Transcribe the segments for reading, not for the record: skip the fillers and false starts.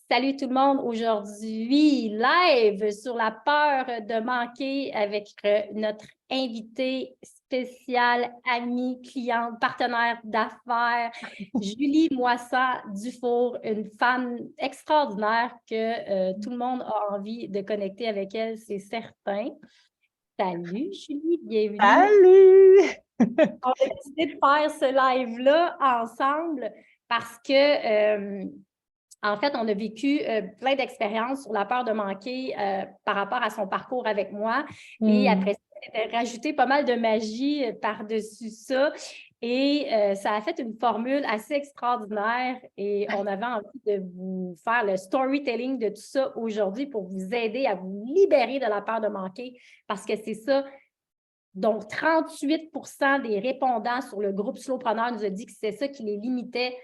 Salut tout le monde, aujourd'hui live sur la peur de manquer avec notre invitée spéciale, amie, cliente, partenaire d'affaires, Julie Moissan-Dufour, une femme extraordinaire que tout le monde a envie de connecter avec elle, c'est certain. Salut Julie, bienvenue. Salut! On a décidé de faire ce live-là ensemble parce que en fait, on a vécu plein d'expériences sur la peur de manquer par rapport à son parcours avec moi. Et après ça, on a rajouté pas mal de magie par-dessus ça. Et ça a fait une formule assez extraordinaire. Et on avait envie de vous faire le storytelling de tout ça aujourd'hui pour vous aider à vous libérer de la peur de manquer. Parce que c'est ça. Donc, 38% des répondants sur le groupe Slowpreneur nous a dit que c'est ça qui les limitait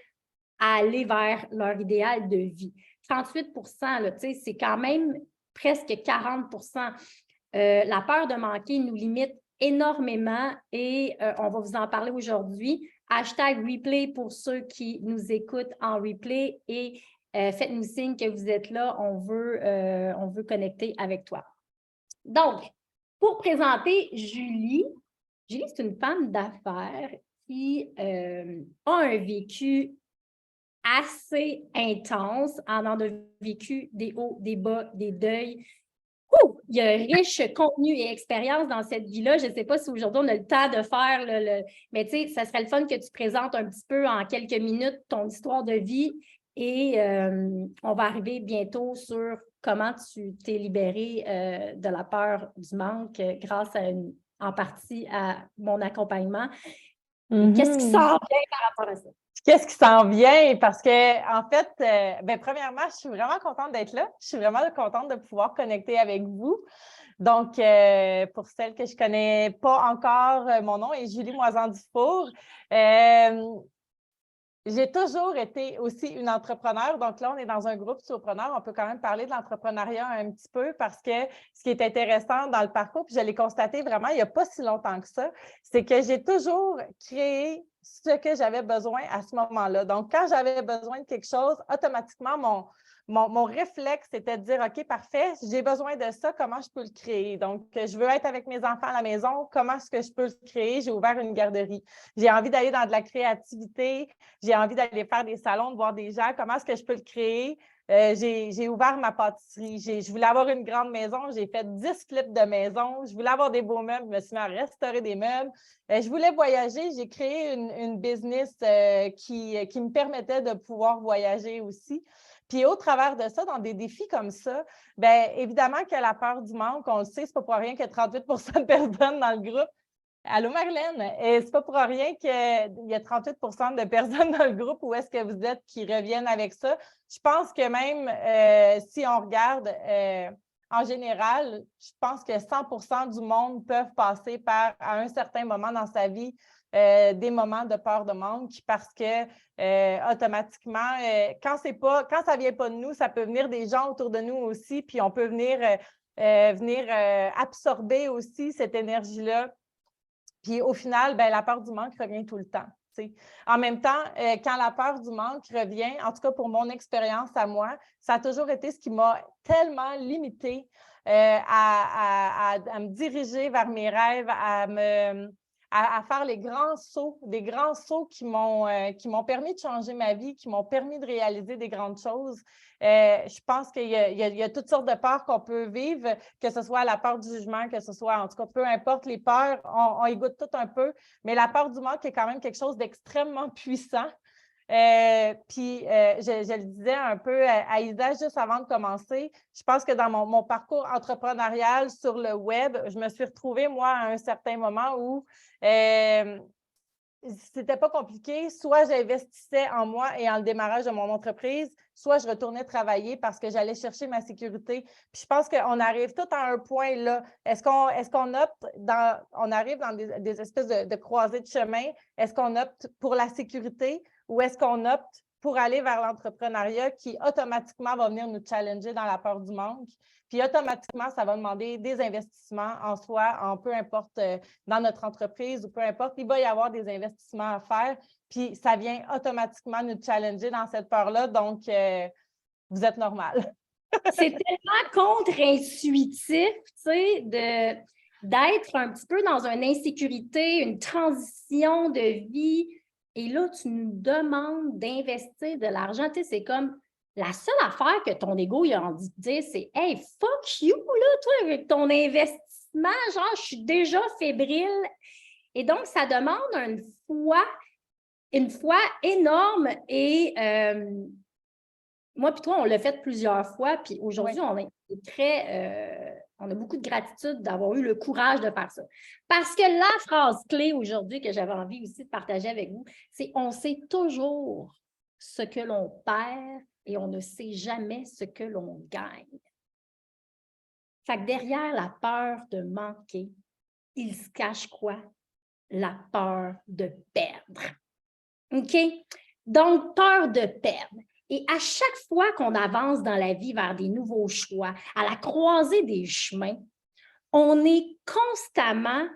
à aller vers leur idéal de vie. 38 là, c'est quand même presque 40 la peur de manquer nous limite énormément et on va vous en parler aujourd'hui. Hashtag replay pour ceux qui nous écoutent en replay et faites-nous signe que vous êtes là, on veut connecter avec toi. Donc, pour présenter Julie, c'est une femme d'affaires qui a un vécu assez intense, en a vécu des hauts, des bas, des deuils. Il y a riche contenu et expérience dans cette vie-là. Je ne sais pas si aujourd'hui on a le temps de faire mais tu sais, ça serait le fun que tu présentes un petit peu en quelques minutes ton histoire de vie et on va arriver bientôt sur comment tu t'es libérée de la peur du manque grâce en partie à mon accompagnement. Qu'est-ce qui s'en vient par rapport à ça? Qu'est-ce qui s'en vient? Parce que, en fait, premièrement, je suis vraiment contente d'être là. Je suis vraiment contente de pouvoir connecter avec vous. Donc, pour celles que je ne connais pas encore, mon nom est Julie Moissan-Dufour. J'ai toujours été aussi une entrepreneure. Donc là, on est dans un groupe surpreneur. On peut quand même parler de l'entrepreneuriat un petit peu parce que ce qui est intéressant dans le parcours, puis je l'ai constaté vraiment il n'y a pas si longtemps que ça, c'est que j'ai toujours créé ce que j'avais besoin à ce moment-là. Donc, quand j'avais besoin de quelque chose, automatiquement, mon réflexe, c'était de dire, OK, parfait, j'ai besoin de ça, comment je peux le créer? Donc, je veux être avec mes enfants à la maison, comment est-ce que je peux le créer? J'ai ouvert une garderie. J'ai envie d'aller dans de la créativité, j'ai envie d'aller faire des salons, de voir des gens, comment est-ce que je peux le créer? J'ai ouvert ma pâtisserie. Je voulais avoir une grande maison. J'ai fait 10 flips de maison. Je voulais avoir des beaux meubles. Je me suis mis à restaurer des meubles. Je voulais voyager. J'ai créé une business qui me permettait de pouvoir voyager aussi. Puis au travers de ça, dans des défis comme ça, bien évidemment que la peur du manque, on le sait, c'est pas pour rien qu'il y a 38 de personnes dans le groupe. Allô, Marlène. Et c'est pas pour rien qu'il y a 38 de personnes dans le groupe où est-ce que vous êtes qui reviennent avec ça. Je pense que même si on regarde en général, je pense que 100 du monde peuvent passer par, à un certain moment dans sa vie, des moments de peur de manque parce que automatiquement, quand ça ne vient pas de nous, ça peut venir des gens autour de nous aussi, puis on peut venir absorber aussi cette énergie-là. Puis au final, la peur du manque revient tout le temps. T'sais. En même temps, quand la peur du manque revient, en tout cas pour mon expérience à moi, ça a toujours été ce qui m'a tellement limitée à me diriger vers mes rêves, à faire des grands sauts qui m'ont permis de changer ma vie, qui m'ont permis de réaliser des grandes choses. Je pense qu'il y a toutes sortes de peurs qu'on peut vivre, que ce soit la peur du jugement, que ce soit, en tout cas, peu importe les peurs, on y goûte tout un peu, mais la peur du manque est quand même quelque chose d'extrêmement puissant. Je le disais un peu à Isa juste avant de commencer, je pense que dans mon parcours entrepreneurial sur le web, je me suis retrouvée, moi, à un certain moment où c'était pas compliqué. Soit j'investissais en moi et en le démarrage de mon entreprise, soit je retournais travailler parce que j'allais chercher ma sécurité. Puis je pense qu'on arrive tout à un point là. Est-ce qu'on opte on arrive dans des espèces de croisées de chemin? Est-ce qu'on opte pour la sécurité ou est-ce qu'on opte pour aller vers l'entrepreneuriat qui automatiquement va venir nous challenger dans la peur du manque. Puis automatiquement, ça va demander des investissements en soi, peu importe dans notre entreprise ou peu importe, il va y avoir des investissements à faire. Puis ça vient automatiquement nous challenger dans cette peur-là. Donc, vous êtes normal. C'est tellement contre-intuitif, tu sais, d'être un petit peu dans une insécurité, une transition de vie. Et là, tu nous demandes d'investir de l'argent. Tu sais, c'est comme la seule affaire que ton ego il a envie de dire, c'est « Hey, fuck you, là, toi, avec ton investissement, genre, je suis déjà fébrile. » Et donc, ça demande une foi énorme et moi puis toi, on l'a fait plusieurs fois, puis aujourd'hui, Oui. on a beaucoup de gratitude d'avoir eu le courage de faire ça. Parce que la phrase clé aujourd'hui que j'avais envie aussi de partager avec vous, c'est « On sait toujours ce que l'on perd et on ne sait jamais ce que l'on gagne. » Fait que derrière la peur de manquer, il se cache quoi? La peur de perdre. OK? Donc, peur de perdre. Et à chaque fois qu'on avance dans la vie vers des nouveaux choix, à la croisée des chemins, on est constamment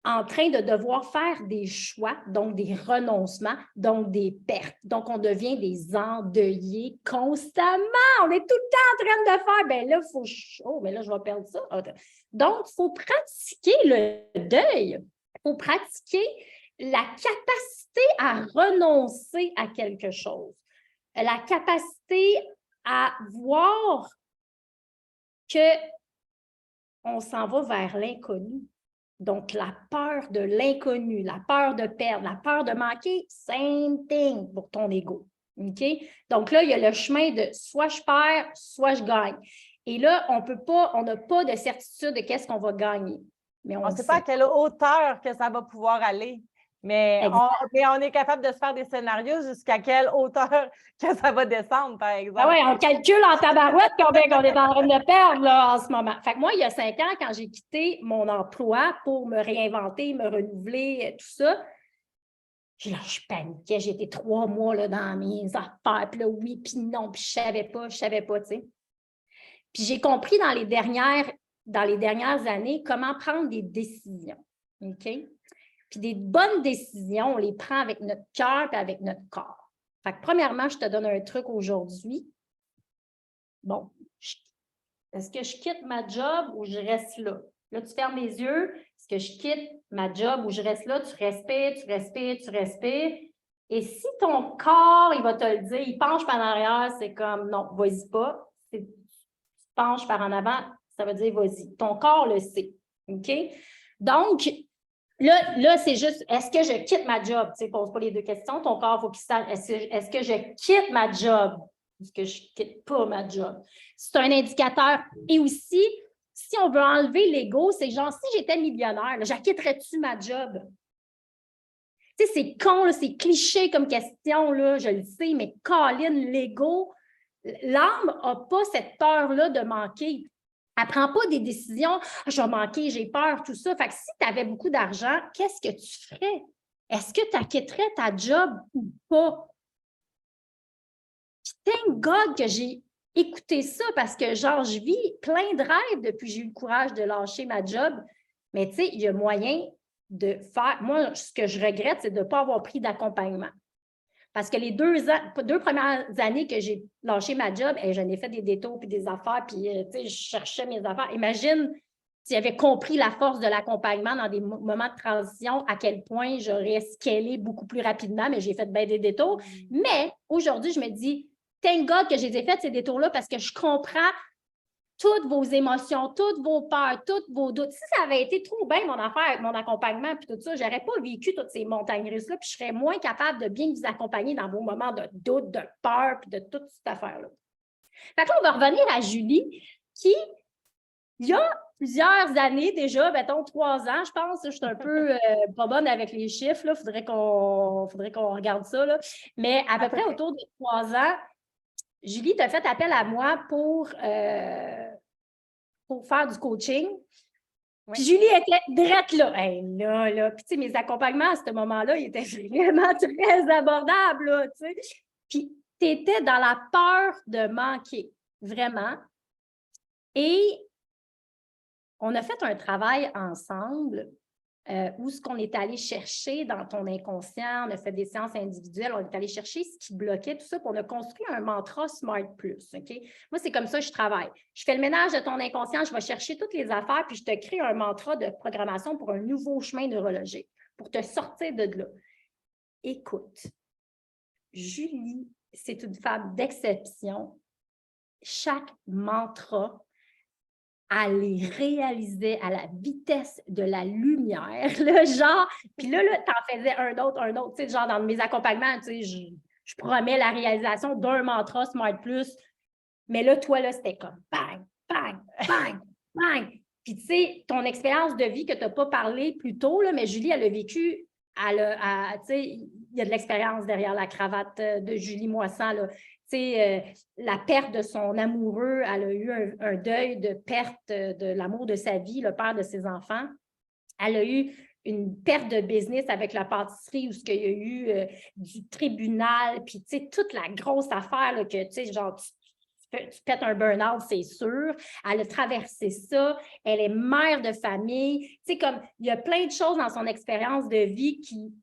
en train de devoir faire des choix, donc des renoncements, donc des pertes. Donc, on devient des endeuillés constamment. On est tout le temps en train de faire, bien là, il faut... Oh, mais là, je vais perdre ça. Donc, il faut pratiquer le deuil. Il faut pratiquer la capacité à renoncer à quelque chose. La capacité à voir qu'on s'en va vers l'inconnu. Donc, la peur de l'inconnu, la peur de perdre, la peur de manquer, same thing pour ton ego. OK? Donc là, il y a le chemin de soit je perds, soit je gagne. Et là, on n'a pas de certitude de qu'est-ce qu'on va gagner. Mais on ne sait pas à quelle hauteur que ça va pouvoir aller. Mais on est capable de se faire des scénarios jusqu'à quelle hauteur que ça va descendre, par exemple. Ah oui, on calcule en tabarouette combien qu'on est en train de perdre là, en ce moment. Fait que moi, il y a 5 ans, quand j'ai quitté mon emploi pour me réinventer, me renouveler, tout ça, là, je paniquais. J'étais 3 mois là, dans mes affaires. Puis là, oui, puis non, puis je savais pas, tu sais. Puis j'ai compris dans les dernières années comment prendre des décisions. OK? Puis des bonnes décisions, on les prend avec notre cœur et avec notre corps. Fait que premièrement, je te donne un truc aujourd'hui. Bon, est-ce que je quitte ma job ou je reste là? Là, tu fermes les yeux. Est-ce que je quitte ma job ou je reste là? Tu respires, tu respires, tu respires. Et si ton corps, il va te le dire, il penche par en arrière, c'est comme non, vas-y pas. Si tu penches par en avant, ça veut dire vas-y. Ton corps le sait. OK? Donc, là, c'est juste, est-ce que je quitte ma job? Tu ne poses pas les deux questions. Ton corps, il faut qu'il sache, est-ce que je quitte ma job? Est-ce que je ne quitte pas ma job? C'est un indicateur. Et aussi, si on veut enlever l'ego, c'est genre, si j'étais millionnaire, j'acquitterais-tu ma job? Tu sais, c'est con, c'est cliché comme question, là, je le sais, mais Colin, l'ego, l'âme n'a pas cette peur-là de manquer. Elle ne prend pas des décisions, je vais manquer, j'ai peur, tout ça. Fait que si tu avais beaucoup d'argent, qu'est-ce que tu ferais? Est-ce que tu acquitterais ta job ou pas? Puis, thank God que j'ai écouté ça parce que, genre, je vis plein de rêves depuis que j'ai eu le courage de lâcher ma job. Mais, tu sais, il y a moyen de faire. Moi, ce que je regrette, c'est de ne pas avoir pris d'accompagnement. Parce que les 2 premières années que j'ai lâché ma job, j'en ai fait des détours puis des affaires, puis je cherchais mes affaires. Imagine si j'avais compris la force de l'accompagnement dans des moments de transition, à quel point j'aurais scalé beaucoup plus rapidement, mais j'ai fait bien des détours. Mais aujourd'hui, je me dis, thank God que j'ai fait ces détours-là parce que je comprends toutes vos émotions, toutes vos peurs, tous vos doutes. Si ça avait été trop bien mon affaire avec mon accompagnement puis tout ça, je n'aurais pas vécu toutes ces montagnes russes-là, puis je serais moins capable de bien vous accompagner dans vos moments de doute, de peur, puis de toute cette affaire-là. Fait que là, on va revenir à Julie, qui, il y a plusieurs années déjà, mettons 3 ans, je pense, je suis un peu pas bonne avec les chiffres, il faudrait qu'on regarde ça, là. Mais à peu près autour de 3 ans, Julie t'a fait appel à moi pour faire du coaching. Puis Julie était drette là. Hey, là. Puis tu sais, mes accompagnements à ce moment-là, ils étaient vraiment très abordables, là, tu sais. Puis tu étais dans la peur de manquer, vraiment. Et on a fait un travail ensemble où ce qu'on est allé chercher dans ton inconscient, on a fait des séances individuelles, on est allé chercher ce qui bloquait, tout ça, puis on a construit un mantra Smart Plus, OK? Moi, c'est comme ça que je travaille. Je fais le ménage de ton inconscient, je vais chercher toutes les affaires, puis je te crée un mantra de programmation pour un nouveau chemin neurologique, pour te sortir de là. Écoute, Julie, c'est une femme d'exception. Chaque mantra, elle les réalisait à la vitesse de la lumière, le genre, puis là, t'en faisais un autre, tu sais, genre dans mes accompagnements, tu sais, je promets la réalisation d'un mantra Smart Plus, mais là, toi, là, c'était comme bang, bang, bang, bang. Puis tu sais, ton expérience de vie que tu n'as pas parlé plus tôt, là, mais Julie, elle a vécu, tu sais, il y a de l'expérience derrière la cravate de Julie Moissan, là. La perte de son amoureux, elle a eu un deuil de perte de l'amour de sa vie, le père de ses enfants. Elle a eu une perte de business avec la pâtisserie où il y a eu du tribunal, puis tu sais, toute la grosse affaire là, que, tu sais, genre, tu pètes un burn-out, c'est sûr. Elle a traversé ça. Elle est mère de famille. Tu sais, comme, il y a plein de choses dans son expérience de vie qui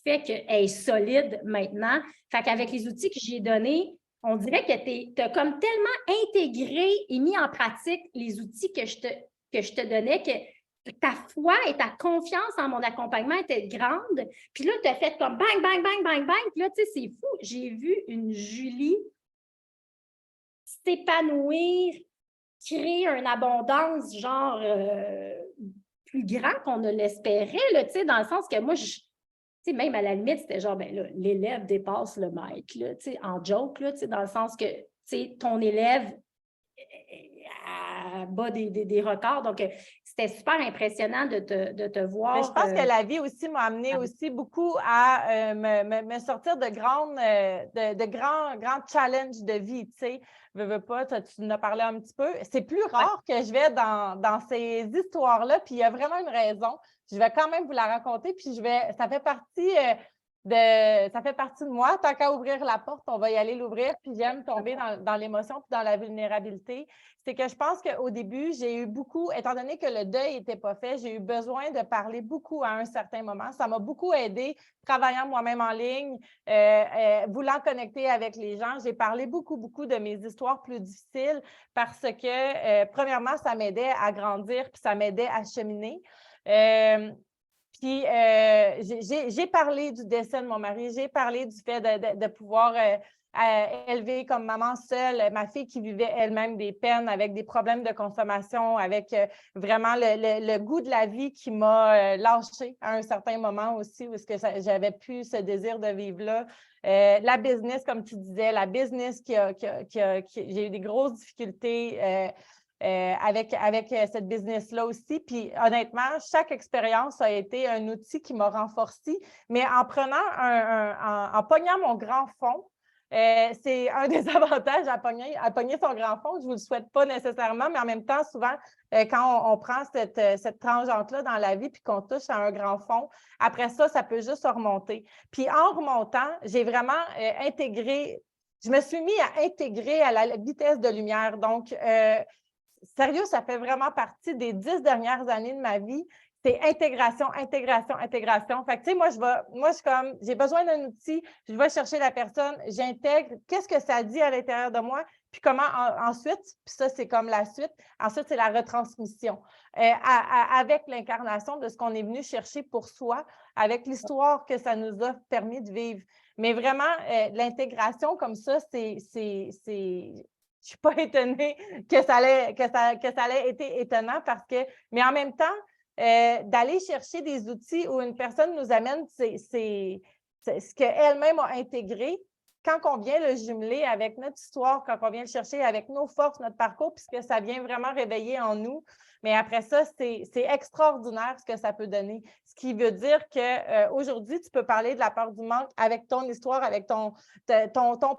fait qu'elle est solide maintenant. Fait qu'avec les outils que j'ai donnés, on dirait que tu as comme tellement intégré et mis en pratique les outils que je te donnais que ta foi et ta confiance en mon accompagnement étaient grandes. Puis là, tu as fait comme bang, bang, bang, bang, bang. Puis là, tu sais, c'est fou. J'ai vu une Julie s'épanouir, créer une abondance genre plus grand qu'on ne l'espérait, tu sais, dans le sens que moi, tu sais, même à la limite, c'était genre, ben là, l'élève dépasse le maître, là, tu sais, en joke, là, tu sais, dans le sens que, tu sais, ton élève bat des records. Donc, c'était super impressionnant de te voir. Mais je pense que la vie aussi m'a amené aussi beaucoup à me sortir de grands challenges de vie, tu sais. Veux pas, tu en as parlé un petit peu. C'est plus rare que je vais dans ces histoires-là, puis il y a vraiment une raison. Je vais quand même vous la raconter, puis ça fait partie de moi. Tant qu'à ouvrir la porte, on va y aller l'ouvrir, puis j'aime tomber dans l'émotion puis dans la vulnérabilité. C'est que je pense qu'au début, j'ai eu beaucoup, étant donné que le deuil n'était pas fait, j'ai eu besoin de parler beaucoup à un certain moment. Ça m'a beaucoup aidé, travaillant moi-même en ligne, voulant connecter avec les gens. J'ai parlé beaucoup de mes histoires plus difficiles parce que, premièrement, ça m'aidait à grandir puis ça m'aidait à cheminer. Puis, j'ai parlé du décès de mon mari, j'ai parlé du fait de pouvoir élever comme maman seule ma fille qui vivait elle-même des peines avec des problèmes de consommation, avec vraiment le goût de la vie qui m'a lâchée à un certain moment aussi, où j'avais plus ce désir de vivre là. La business, comme tu disais, la business j'ai eu des grosses difficultés. Avec cette business-là aussi. Puis honnêtement, chaque expérience a été un outil qui m'a renforcée, mais en prenant en pognant mon grand fond, c'est un des avantages à pogner son grand fond. Je ne vous le souhaite pas nécessairement, mais en même temps, souvent, quand on prend cette tangente-là dans la vie puis qu'on touche à un grand fond, après ça, ça peut juste remonter. Puis en remontant, j'ai vraiment intégré, je me suis mis à intégrer à la vitesse de lumière. Donc, sérieux, ça fait vraiment partie des 10 dernières années de ma vie. C'est intégration. Fait que, tu sais, moi, je suis comme, j'ai besoin d'un outil, je vais chercher la personne, j'intègre, qu'est-ce que ça dit à l'intérieur de moi, puis comment ensuite, puis ça, c'est comme la suite, ensuite, c'est la retransmission. Avec l'incarnation de ce qu'on est venu chercher pour soi, avec l'histoire que ça nous a permis de vivre. Mais vraiment, l'intégration comme ça, je ne suis pas étonnée que ça allait été étonnant mais en même temps, d'aller chercher des outils où une personne nous amène c'est ce qu'elle-même a intégré. Quand on vient le jumeler avec notre histoire, quand on vient le chercher avec nos forces, notre parcours, puisque ça vient vraiment réveiller en nous, mais après ça, c'est extraordinaire ce que ça peut donner. Ce qui veut dire qu'aujourd'hui, tu peux parler de la peur du manque avec ton histoire, avec ton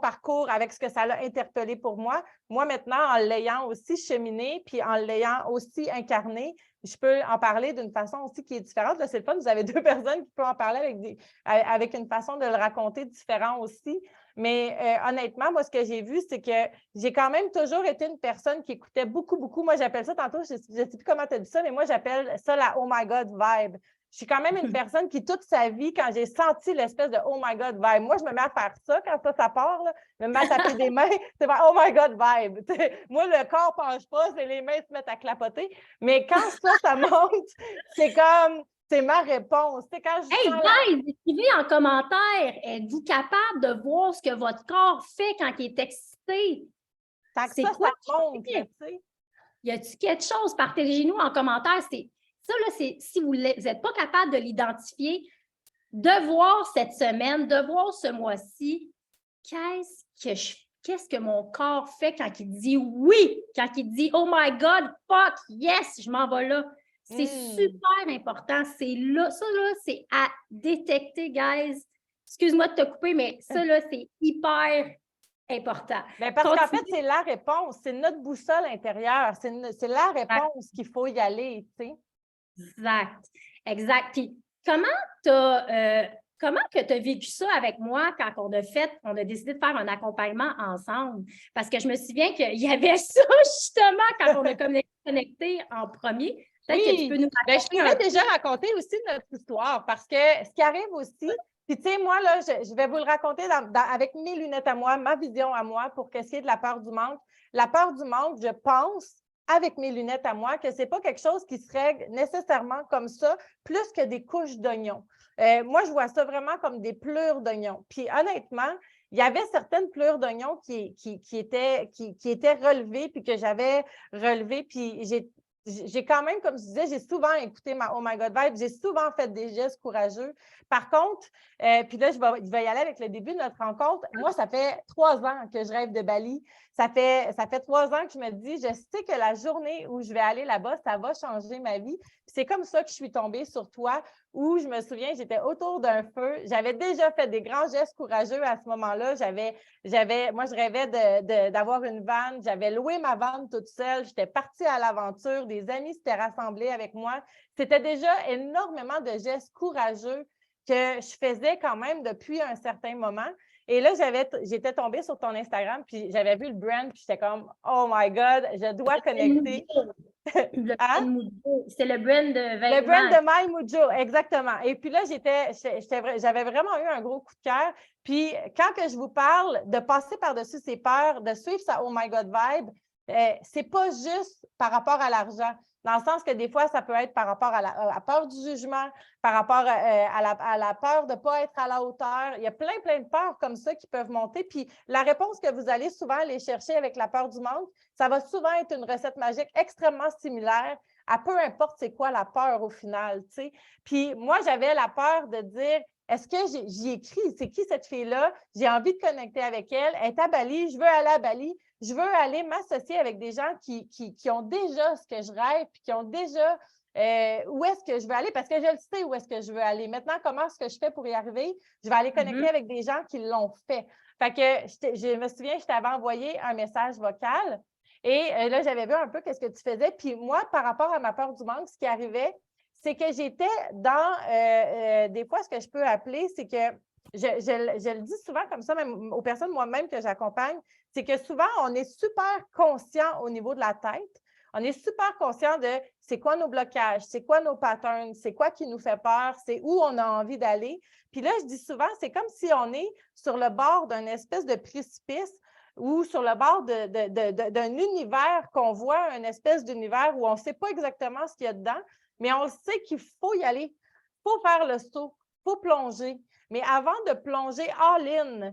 parcours, avec ce que ça l'a interpellé pour moi. Moi, maintenant, en l'ayant aussi cheminé, puis en l'ayant aussi incarné, je peux en parler d'une façon aussi qui est différente. Là, c'est le fun, vous avez deux personnes qui peuvent en parler avec une façon de le raconter différent aussi. Mais honnêtement, moi, ce que j'ai vu, c'est que j'ai quand même toujours été une personne qui écoutait beaucoup, beaucoup. Moi, j'appelle ça tantôt, je ne sais plus comment tu as dit ça, mais moi, j'appelle ça la Oh my God vibe. Je suis quand même une personne qui, toute sa vie, quand j'ai senti l'espèce de Oh my God vibe, moi, je me mets à faire ça quand ça part, là, je me mets à taper des mains, c'est ma Oh my God vibe. Moi, le corps ne penche pas, c'est les mains se mettent à clapoter. Mais quand ça monte, c'est comme, c'est ma réponse. Quand je Hey, guys, écrivez en commentaire, êtes-vous capable de voir ce que votre corps fait quand il est excité? C'est quoi ça monte, tu sais? Y a-t-il quelque chose? Partagez-nous en commentaire. Ça, là, si vous n'êtes pas capable de l'identifier, de voir cette semaine, de voir ce mois-ci, qu'est-ce que mon corps fait quand il dit oui, quand il dit oh my God, fuck, yes, je m'en vais là. C'est super important. C'est là, ça, là, c'est à détecter, guys. Excuse-moi de te couper, mais ça, là, c'est hyper important. Bien, parce qu'en fait, c'est la réponse. C'est notre boussole intérieure. C'est la réponse qu'il faut y aller, tu sais. Exact. Puis, comment tu as vécu ça avec moi quand on a décidé de faire un accompagnement ensemble? Parce que je me souviens qu'il y avait ça justement quand on a connecté en premier. Peut-être que tu peux nous raconter. Je pourrais déjà raconter aussi notre histoire parce que ce qui arrive aussi, puis tu sais, moi, là, je vais vous le raconter avec mes lunettes à moi, ma vision à moi pour qu'est-ce qui est de la peur du manque. La peur du manque, je pense, avec mes lunettes à moi, que ce n'est pas quelque chose qui se règle nécessairement comme ça, plus que des couches d'oignons. Moi, je vois ça vraiment comme des plures d'oignons. Puis honnêtement, il y avait certaines plures d'oignons qui étaient relevées, puis que j'avais relevées, puis j'ai quand même, comme je disais, j'ai souvent écouté ma Oh My God Vibe, j'ai souvent fait des gestes courageux. Par contre, puis là, je vais y aller avec le début de notre rencontre. Moi, ça fait 3 ans que je rêve de Bali. Ça fait 3 ans que je me dis, je sais que la journée où je vais aller là-bas, ça va changer ma vie. C'est comme ça que je suis tombée sur toi, où je me souviens, j'étais autour d'un feu. J'avais déjà fait des grands gestes courageux à ce moment-là. Moi, je rêvais d'avoir une vanne. J'avais loué ma vanne toute seule. J'étais partie à l'aventure. Des amis s'étaient rassemblés avec moi. C'était déjà énormément de gestes courageux que je faisais quand même depuis un certain moment. Et là, j'étais tombée sur ton Instagram, puis j'avais vu le brand, puis j'étais comme « Oh my God, je dois connecter. » C'est le brand de vêtements. Le brand de My Mujo, exactement. Et puis là, j'avais vraiment eu un gros coup de cœur. Puis quand que je vous parle de passer par-dessus ses peurs, de suivre sa Oh My God vibe, c'est pas juste par rapport à l'argent. Dans le sens que des fois, ça peut être par rapport à la peur du jugement, par rapport à la peur de ne pas être à la hauteur. Il y a plein de peurs comme ça qui peuvent monter. Puis la réponse que vous allez souvent aller chercher avec la peur du manque, ça va souvent être une recette magique extrêmement similaire à peu importe c'est quoi la peur au final, tu sais. Puis moi, j'avais la peur de dire, est-ce que j'y écris, c'est qui cette fille-là? J'ai envie de connecter avec elle. Elle est à Bali, je veux aller à Bali. Je veux aller m'associer avec des gens qui ont déjà ce que je rêve, puis qui ont déjà où est-ce que je veux aller, parce que je le sais où est-ce que je veux aller. Maintenant, comment est-ce que je fais pour y arriver? Je vais aller connecter avec des gens qui l'ont fait. Fait que je me souviens, je t'avais envoyé un message vocal et là, j'avais vu un peu qu'est-ce que tu faisais. Puis moi, par rapport à ma peur du manque, ce qui arrivait, c'est que j'étais dans, des fois, ce que je peux appeler, c'est que je le dis souvent comme ça, même aux personnes moi-même que j'accompagne, c'est que souvent, on est super conscient au niveau de la tête. On est super conscient de c'est quoi nos blocages, c'est quoi nos patterns, c'est quoi qui nous fait peur, c'est où on a envie d'aller. Puis là, je dis souvent, c'est comme si on est sur le bord d'un espèce de précipice ou sur le bord d'un univers qu'on voit, une espèce d'univers où on ne sait pas exactement ce qu'il y a dedans, mais on sait qu'il faut y aller, il faut faire le saut, il faut plonger. Mais avant de plonger all-in,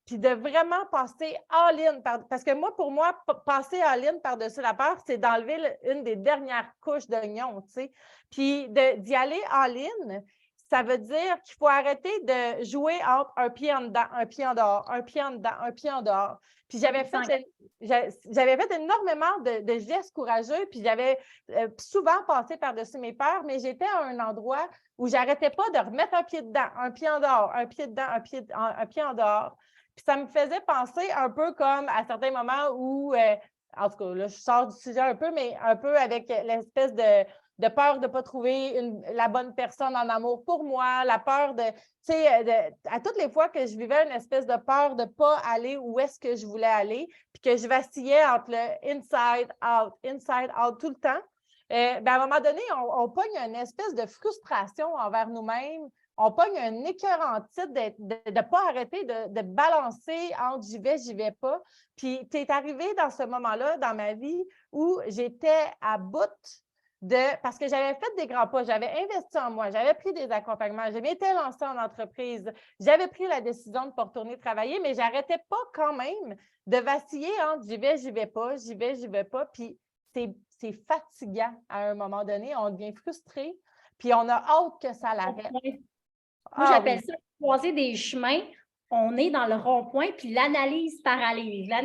puis de vraiment passer all-in, parce que moi, pour moi, passer all-in par-dessus la peur, c'est d'enlever une des dernières couches d'oignon, tu sais. Puis d'y aller all-in, ça veut dire qu'il faut arrêter de jouer entre un pied en dedans, un pied en dehors, un pied en dedans, un pied en dehors. Puis j'avais fait énormément de gestes courageux, puis j'avais souvent passé par-dessus mes peurs, mais j'étais à un endroit où je n'arrêtais pas de remettre un pied dedans, un pied en dehors, un pied dedans, un pied en dehors. Puis ça me faisait penser un peu comme à certains moments où, en tout cas, là, je sors du sujet un peu, mais un peu avec l'espèce de peur de ne pas trouver la bonne personne en amour pour moi, la peur de, à toutes les fois que je vivais une espèce de peur de ne pas aller où est-ce que je voulais aller, puis que je vacillais entre le inside out tout le temps, à un moment donné, on pogne une espèce de frustration envers nous-mêmes. On pogne un écœurant titre de ne pas arrêter de balancer entre j'y vais pas. Puis, tu es arrivé dans ce moment-là dans ma vie où j'étais à bout parce que j'avais fait des grands pas, j'avais investi en moi, j'avais pris des accompagnements, j'avais été lancée en entreprise, j'avais pris la décision de ne pas retourner travailler, mais je n'arrêtais pas quand même de vaciller entre j'y vais pas, j'y vais pas. Puis, c'est fatigant à un moment donné, on devient frustré, puis on a hâte que ça l'arrête. Moi, j'appelle ça croiser des chemins. On est dans le rond-point, puis l'analyse paralyse. Là,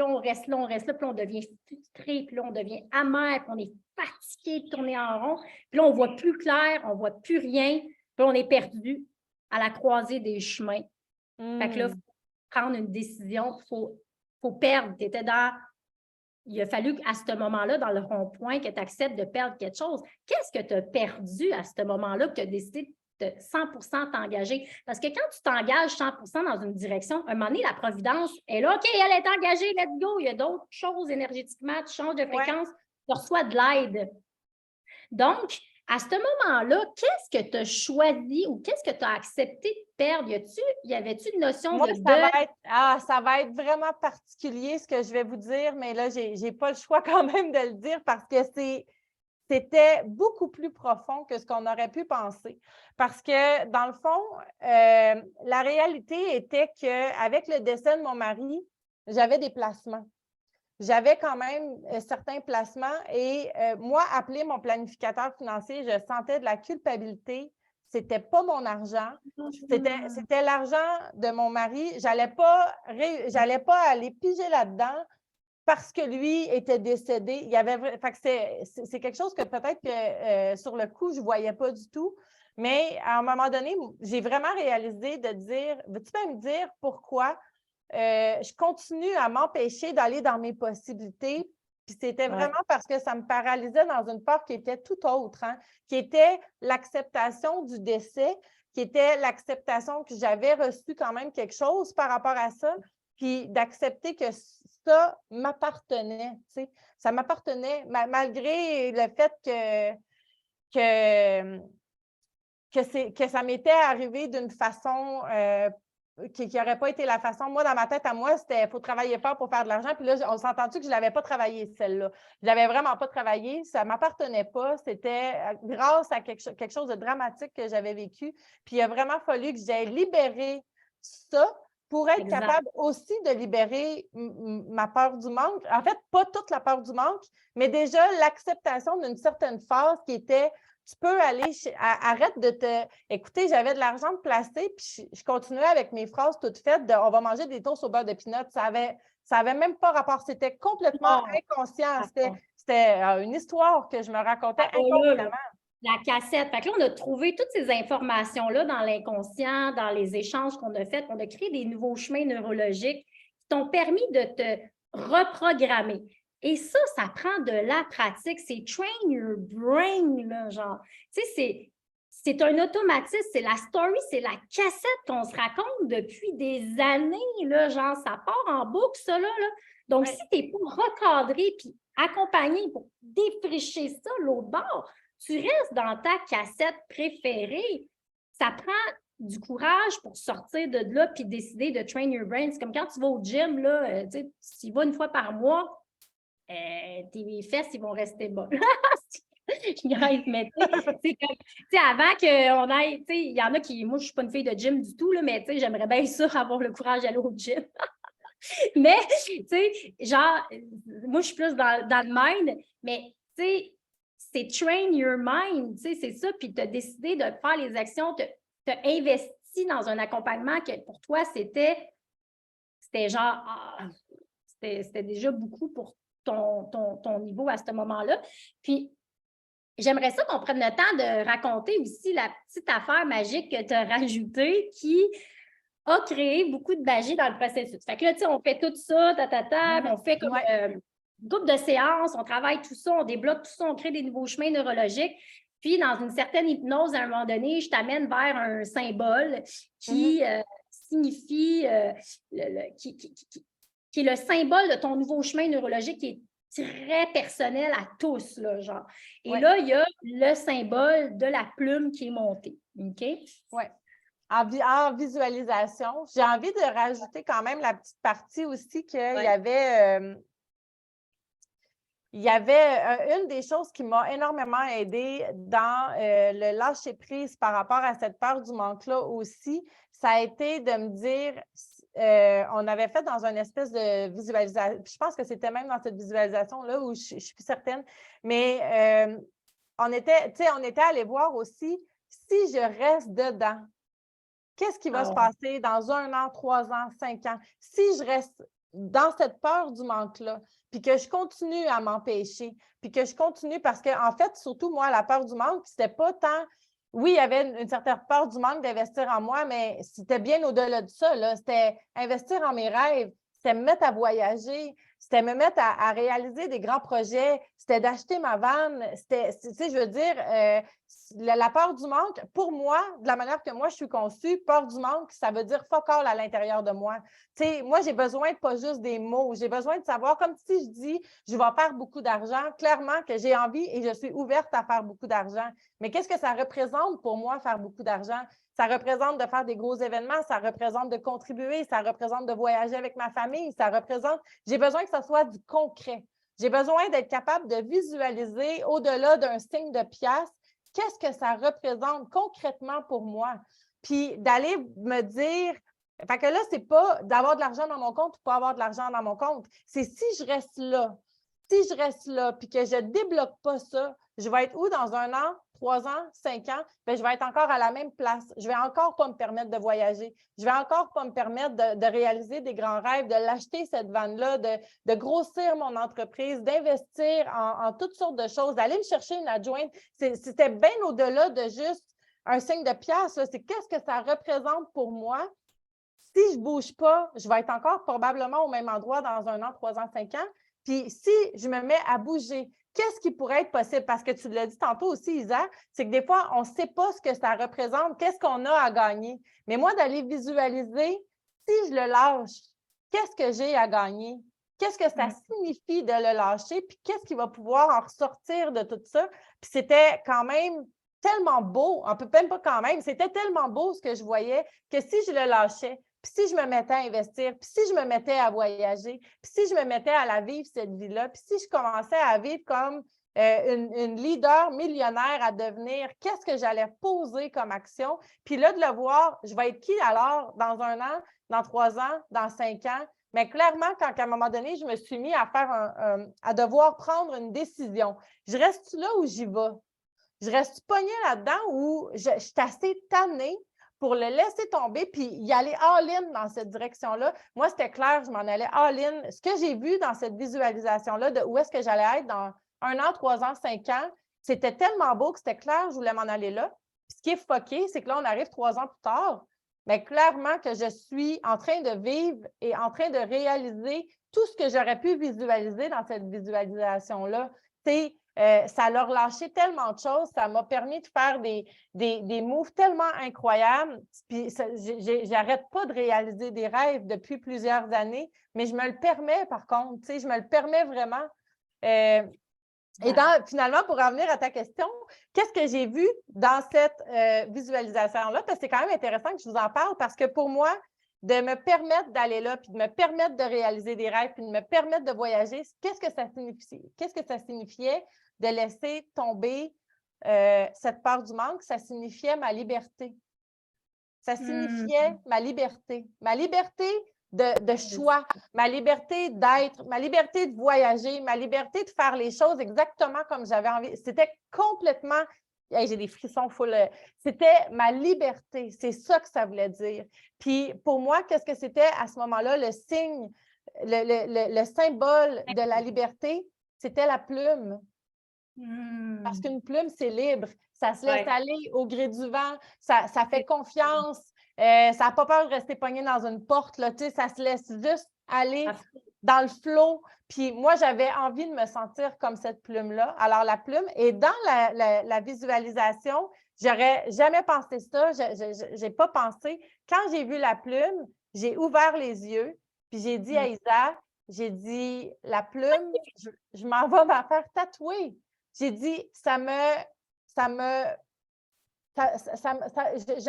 on reste là, puis là, on devient frustré, puis là, on devient amer, puis on est fatigué de tourner en rond. Puis là, on ne voit plus clair, on ne voit plus rien, puis là, on est perdu à la croisée des chemins. Fait que là, il faut prendre une décision, il faut perdre. Il a fallu qu'à ce moment-là, dans le rond-point, que tu acceptes de perdre quelque chose. Qu'est-ce que tu as perdu à ce moment-là que tu as décidé de 100% t'engager? Parce que quand tu t'engages 100% dans une direction, à un moment donné, la providence est là, OK, elle est engagée, let's go. Il y a d'autres choses énergétiquement, tu changes de fréquence, tu reçois de l'aide. Donc, à ce moment-là, qu'est-ce que tu as choisi ou qu'est-ce que tu as accepté de perdre? Y avait-tu une notion de deuil? Ça va être vraiment particulier ce que je vais vous dire, mais là, je n'ai pas le choix quand même de le dire parce que c'était beaucoup plus profond que ce qu'on aurait pu penser. Parce que, dans le fond, la réalité était qu'avec le décès de mon mari, j'avais des placements. J'avais quand même certains placements et moi, appeler mon planificateur financier, je sentais de la culpabilité. C'était pas mon argent, c'était l'argent de mon mari. J'allais pas aller piger là-dedans parce que lui était décédé. C'est quelque chose que peut-être que sur le coup, je ne voyais pas du tout. Mais à un moment donné, j'ai vraiment réalisé de dire, veux-tu me dire pourquoi je continue à m'empêcher d'aller dans mes possibilités. Puis c'était vraiment parce que ça me paralysait dans une peur qui était tout autre, qui était l'acceptation du décès, qui était l'acceptation que j'avais reçu quand même quelque chose par rapport à ça, puis d'accepter que ça m'appartenait. Tu sais. Ça m'appartenait malgré le fait que ça m'était arrivé d'une façon qui n'aurait pas été la façon. Moi, dans ma tête, à moi, c'était il faut travailler fort pour faire de l'argent. Puis là, on s'est entendu que je ne l'avais pas travaillé, celle-là. Je ne l'avais vraiment pas travaillé. Ça ne m'appartenait pas. C'était grâce à quelque chose de dramatique que j'avais vécu. Puis il a vraiment fallu que j'aie libéré ça pour être capable aussi de libérer ma peur du manque. En fait, pas toute la peur du manque, mais déjà l'acceptation d'une certaine phase qui était tu peux aller, arrête de te... Écoutez, j'avais de l'argent de placer, puis je continuais avec mes phrases toutes faites de « on va manger des toasts au beurre de pinot ». Ça avait même pas rapport. C'était complètement inconscient. C'était une histoire que je me racontais inconsciemment. La cassette. Fait que là, on a trouvé toutes ces informations-là dans l'inconscient, dans les échanges qu'on a faits. On a créé des nouveaux chemins neurologiques qui t'ont permis de te reprogrammer. Et ça prend de la pratique. C'est train your brain, là, genre. Tu sais, c'est un automatisme, c'est la story, c'est la cassette qu'on se raconte depuis des années, là, genre, ça part en boucle, ça, là. Donc, si tu n'es pas recadré puis accompagné pour défricher ça, l'autre bord, tu restes dans ta cassette préférée. Ça prend du courage pour sortir de là puis décider de train your brain. C'est comme quand tu vas au gym, là, tu sais, tu y vas une fois par mois, tes fesses, ils vont rester bas. Je niaise, mais tu sais, avant qu'on aille, tu sais, il y en a qui, moi, je ne suis pas une fille de gym du tout, là, mais tu sais, j'aimerais bien ça, avoir le courage d'aller au gym. Mais, tu sais, genre, moi, je suis plus dans le mind, mais, tu sais, c'est train your mind, tu sais, c'est ça, puis tu as décidé de faire les actions, tu as investi dans un accompagnement que pour toi, c'était genre, c'était déjà beaucoup pour ton niveau à ce moment-là. Puis, j'aimerais ça qu'on prenne le temps de raconter aussi la petite affaire magique que tu as rajoutée qui a créé beaucoup de magie dans le processus. Fait que là, tu sais, on fait tout ça, on fait comme groupe de séances, on travaille tout ça, on débloque tout ça, on crée des nouveaux chemins neurologiques. Puis, dans une certaine hypnose, à un moment donné, je t'amène vers un symbole qui signifie, qui est le symbole de ton nouveau chemin neurologique qui est très personnel à tous, là, genre. Et là, il y a le symbole de la plume qui est monté. OK? Oui. En visualisation, j'ai envie de rajouter quand même la petite partie aussi qu'il y avait une des choses qui m'a énormément aidée dans le lâcher-prise par rapport à cette peur du manque-là aussi, ça a été de me dire, on avait fait dans une espèce de visualisation, je pense que c'était même dans cette visualisation-là où je ne suis plus certaine, mais on était allé voir aussi si je reste dedans. Qu'est-ce qui va se passer dans 1 an, 3 ans, 5 ans? Si je reste dans cette peur du manque-là, puis que je continue à m'empêcher, puis que je continue parce qu'en fait, surtout moi, la peur du manque, c'était pas tant. Oui, il y avait une certaine peur du manque d'investir en moi, mais c'était bien au-delà de ça, là. C'était investir en mes rêves, c'était me mettre à voyager, c'était me mettre à réaliser des grands projets, c'était d'acheter ma vanne, c'était, tu sais, je veux dire, la peur du manque, pour moi, de la manière que moi je suis conçue, peur du manque, ça veut dire fuck all à l'intérieur de moi. Tu sais, moi, j'ai besoin de pas juste des mots, j'ai besoin de savoir, comme si je dis, je vais faire beaucoup d'argent, clairement que j'ai envie et je suis ouverte à faire beaucoup d'argent. Mais qu'est-ce que ça représente pour moi, faire beaucoup d'argent? Ça représente de faire des gros événements, ça représente de contribuer, ça représente de voyager avec ma famille, ça représente, j'ai besoin que ça soit du concret. J'ai besoin d'être capable de visualiser au-delà d'un signe de pièce, qu'est-ce que ça représente concrètement pour moi? Puis d'aller me dire, fait que là, c'est pas d'avoir de l'argent dans mon compte ou pas avoir de l'argent dans mon compte. C'est si je reste là, puis que je ne débloque pas ça, je vais être où dans 1 an, 3 ans, 5 ans? Bien, je vais être encore à la même place. Je ne vais encore pas me permettre de voyager. Je ne vais encore pas me permettre de réaliser des grands rêves, de l'acheter, cette vanne-là, de grossir mon entreprise, d'investir en toutes sortes de choses, d'aller me chercher une adjointe. C'était bien au-delà de juste un signe de pièce. C'est qu'est-ce que ça représente pour moi? Si je ne bouge pas, je vais être encore probablement au même endroit dans 1 an, 3 ans, 5 ans. Puis si je me mets à bouger, qu'est-ce qui pourrait être possible? Parce que tu l'as dit tantôt aussi, Isa, c'est que des fois, on ne sait pas ce que ça représente, qu'est-ce qu'on a à gagner. Mais moi, d'aller visualiser, si je le lâche, qu'est-ce que j'ai à gagner? Qu'est-ce que ça signifie de le lâcher? Puis qu'est-ce qui va pouvoir en ressortir de tout ça? Puis c'était quand même tellement beau, on peut même pas quand même, c'était tellement beau ce que je voyais que si je le lâchais, puis si je me mettais à investir, puis si je me mettais à voyager, puis si je me mettais à la vivre, cette vie-là, puis si je commençais à vivre comme une leader millionnaire à devenir, qu'est-ce que j'allais poser comme action? Puis là, de le voir, je vais être qui alors dans 1 an, dans 3 ans, dans 5 ans? Mais clairement, quand à un moment donné, je me suis mis à à devoir prendre une décision, je reste là où j'y vais? Je reste pognée là-dedans où je suis assez tannée pour le laisser tomber puis y aller all-in dans cette direction-là. Moi, c'était clair, je m'en allais all-in. Ce que j'ai vu dans cette visualisation-là de où est-ce que j'allais être dans 1 an, 3 ans, 5 ans, c'était tellement beau que c'était clair, je voulais m'en aller là. Puis ce qui est fucké, c'est que là, on arrive 3 ans plus tard, mais clairement que je suis en train de vivre et en train de réaliser tout ce que j'aurais pu visualiser dans cette visualisation-là. Ça leur lâché tellement de choses, ça m'a permis de faire des moves tellement incroyables. Puis j'arrête pas de réaliser des rêves depuis plusieurs années, mais je me le permets par contre, je me le permets vraiment. Et finalement, pour revenir à ta question, qu'est-ce que j'ai vu dans cette visualisation-là? Parce que c'est quand même intéressant que je vous en parle parce que pour moi, de me permettre d'aller là, puis de me permettre de réaliser des rêves, puis de me permettre de voyager, qu'est-ce que ça signifiait? Qu'est-ce que ça signifiait de laisser tomber cette peur du manque? Ça signifiait ma liberté. Ça signifiait ma liberté. Ma liberté de choix, ma liberté d'être, ma liberté de voyager, ma liberté de faire les choses exactement comme j'avais envie. C'était complètement... Hey, j'ai des frissons full. C'était ma liberté. C'est ça que ça voulait dire. Puis pour moi, qu'est-ce que c'était à ce moment-là? Le signe, le symbole de la liberté, c'était la plume. Parce qu'une plume, c'est libre. Ça se laisse aller au gré du vent. Ça fait confiance. Ça n'a pas peur de rester pogné dans une porte. Là, ça se laisse juste aller dans le flow. Puis moi, j'avais envie de me sentir comme cette plume-là. Alors, la plume, et dans la visualisation, j'aurais jamais pensé ça. Je n'ai pas pensé. Quand j'ai vu la plume, j'ai ouvert les yeux, puis j'ai dit à Isa, j'ai dit, la plume, je m'en vais me faire tatouer. J'ai dit, je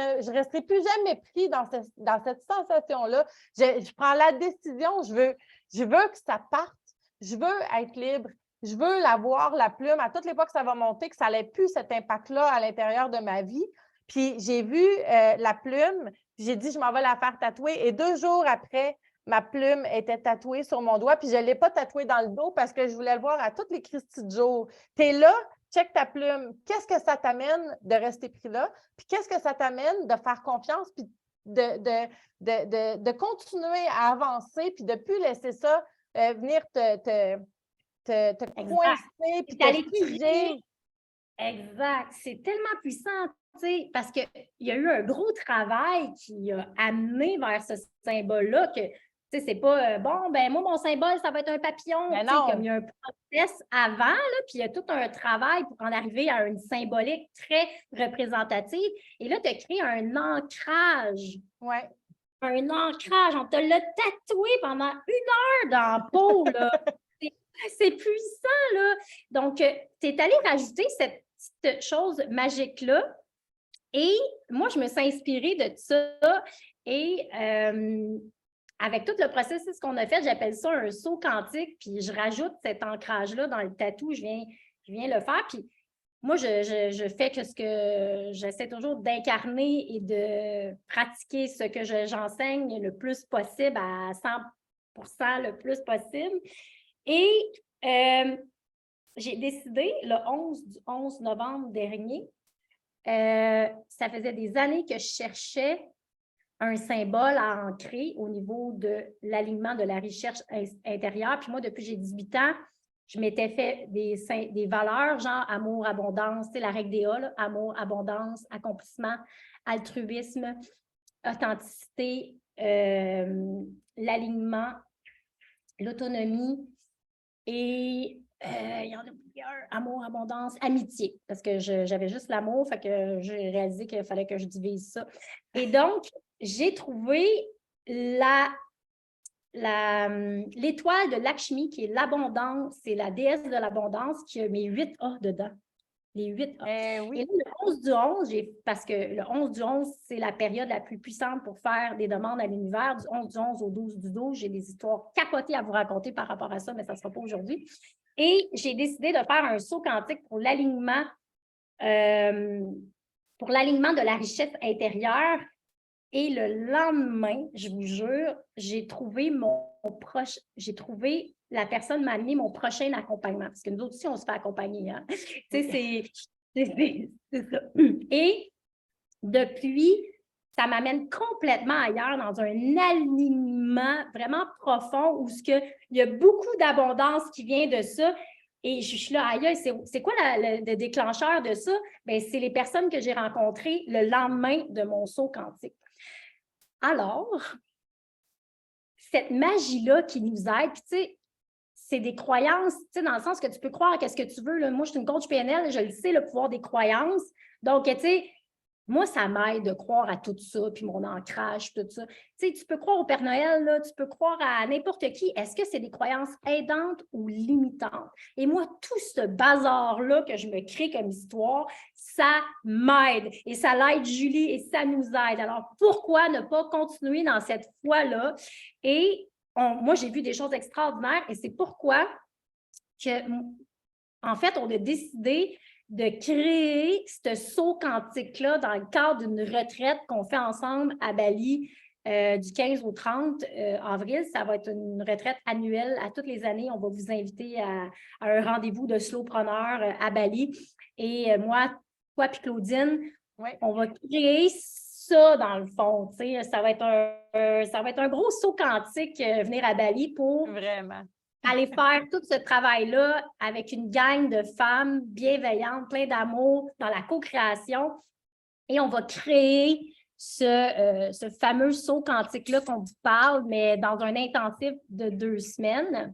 ne resterai plus jamais pris dans cette sensation-là. Je prends la décision, je veux que ça parte, je veux être libre, je veux l'avoir, la plume, à toutes les fois que ça va monter, que ça n'ait plus cet impact-là à l'intérieur de ma vie. Puis j'ai vu la plume, j'ai dit, je m'en vais la faire tatouer. Et 2 jours après, ma plume était tatouée sur mon doigt, puis je ne l'ai pas tatouée dans le dos parce que je voulais le voir à toutes les Christie de jour. Tu es là, check ta plume. Qu'est-ce que ça t'amène de rester pris là? Puis qu'est-ce que ça t'amène de faire confiance, puis de continuer à avancer, puis de ne plus laisser ça venir te coincer, puis te figer. Exact. C'est tellement puissant, tu sais, parce qu'il y a eu un gros travail qui a amené vers ce symbole-là que, tu sais, c'est pas bon, ben moi, mon symbole, ça va être un papillon. Mais tu sais, non. comme il y a un process avant, là, puis il y a tout un travail pour en arriver à une symbolique très représentative. Et là, tu as créé un ancrage. Ouais. Un ancrage. On te l'a tatoué pendant 1 heure dans la peau, là. C'est puissant, là. Donc, tu es allé rajouter cette chose magique-là. Et moi, je me suis inspirée de ça. Et avec tout le processus qu'on a fait, j'appelle ça un saut quantique. Puis je rajoute cet ancrage-là dans le tatou. Je viens le faire. Puis moi, je fais que ce que j'essaie toujours d'incarner et de pratiquer ce que j'enseigne le plus possible, à 100% le plus possible. Et j'ai décidé le 11 novembre dernier, ça faisait des années que je cherchais un symbole à ancrer au niveau de l'alignement de la recherche intérieure. Puis moi, depuis que j'ai 18 ans, je m'étais fait des valeurs, genre amour, abondance, c'est la règle des A, là, amour, abondance, accomplissement, altruisme, authenticité, l'alignement, l'autonomie et il y en a plusieurs, amour, abondance, amitié, parce que j'avais juste l'amour, fait que j'ai réalisé qu'il fallait que je divise ça. Et donc, j'ai trouvé l'étoile de Lakshmi, qui est l'abondance, c'est la déesse de l'abondance, qui a mes 8 A dedans. Les 8 A. Oui. Et là, le 11 du 11, parce que le 11 du 11, c'est la période la plus puissante pour faire des demandes à l'univers. Du 11 du 11 au 12 du 12, j'ai des histoires capotées à vous raconter par rapport à ça, mais ça ne sera pas aujourd'hui. Et j'ai décidé de faire un saut quantique pour l'alignement de la richesse intérieure. Et le lendemain, je vous jure, j'ai trouvé la personne m'a amené mon prochain accompagnement. Parce que nous autres aussi, on se fait accompagner. Hein? Tu sais, c'est ça. Et depuis, ça m'amène complètement ailleurs, dans un alignement vraiment profond où il y a beaucoup d'abondance qui vient de ça. Et je suis là, aïe, c'est quoi le déclencheur de ça? Bien, c'est les personnes que j'ai rencontrées le lendemain de mon saut quantique. Alors, cette magie-là qui nous aide, puis tu sais, c'est des croyances, tu sais, dans le sens que tu peux croire à ce que tu veux. Là. Moi, je suis une coach PNL, je le sais, le pouvoir des croyances. Donc, tu sais, moi, ça m'aide de croire à tout ça, puis mon ancrage, tout ça. Tu sais, tu peux croire au Père Noël, là, tu peux croire à n'importe qui. Est-ce que c'est des croyances aidantes ou limitantes? Et moi, tout ce bazar-là que je me crée comme histoire, ça m'aide. Et ça l'aide Julie et ça nous aide. Alors, pourquoi ne pas continuer dans cette foi-là? Et moi, j'ai vu des choses extraordinaires et c'est pourquoi en fait, on a décidé de créer ce saut quantique-là dans le cadre d'une retraite qu'on fait ensemble à Bali du 15 au 30 avril. Ça va être une retraite annuelle. À toutes les années, on va vous inviter à un rendez-vous de slowpreneur à Bali. Et moi, toi puis Claudine, on va créer ça dans le fond. Ça va être un gros saut quantique venir à Bali pour vraiment aller faire tout ce travail-là avec une gang de femmes bienveillantes, plein d'amour, dans la co-création. Et on va créer ce fameux saut quantique-là qu'on vous parle, mais dans un intensif de 2 semaines.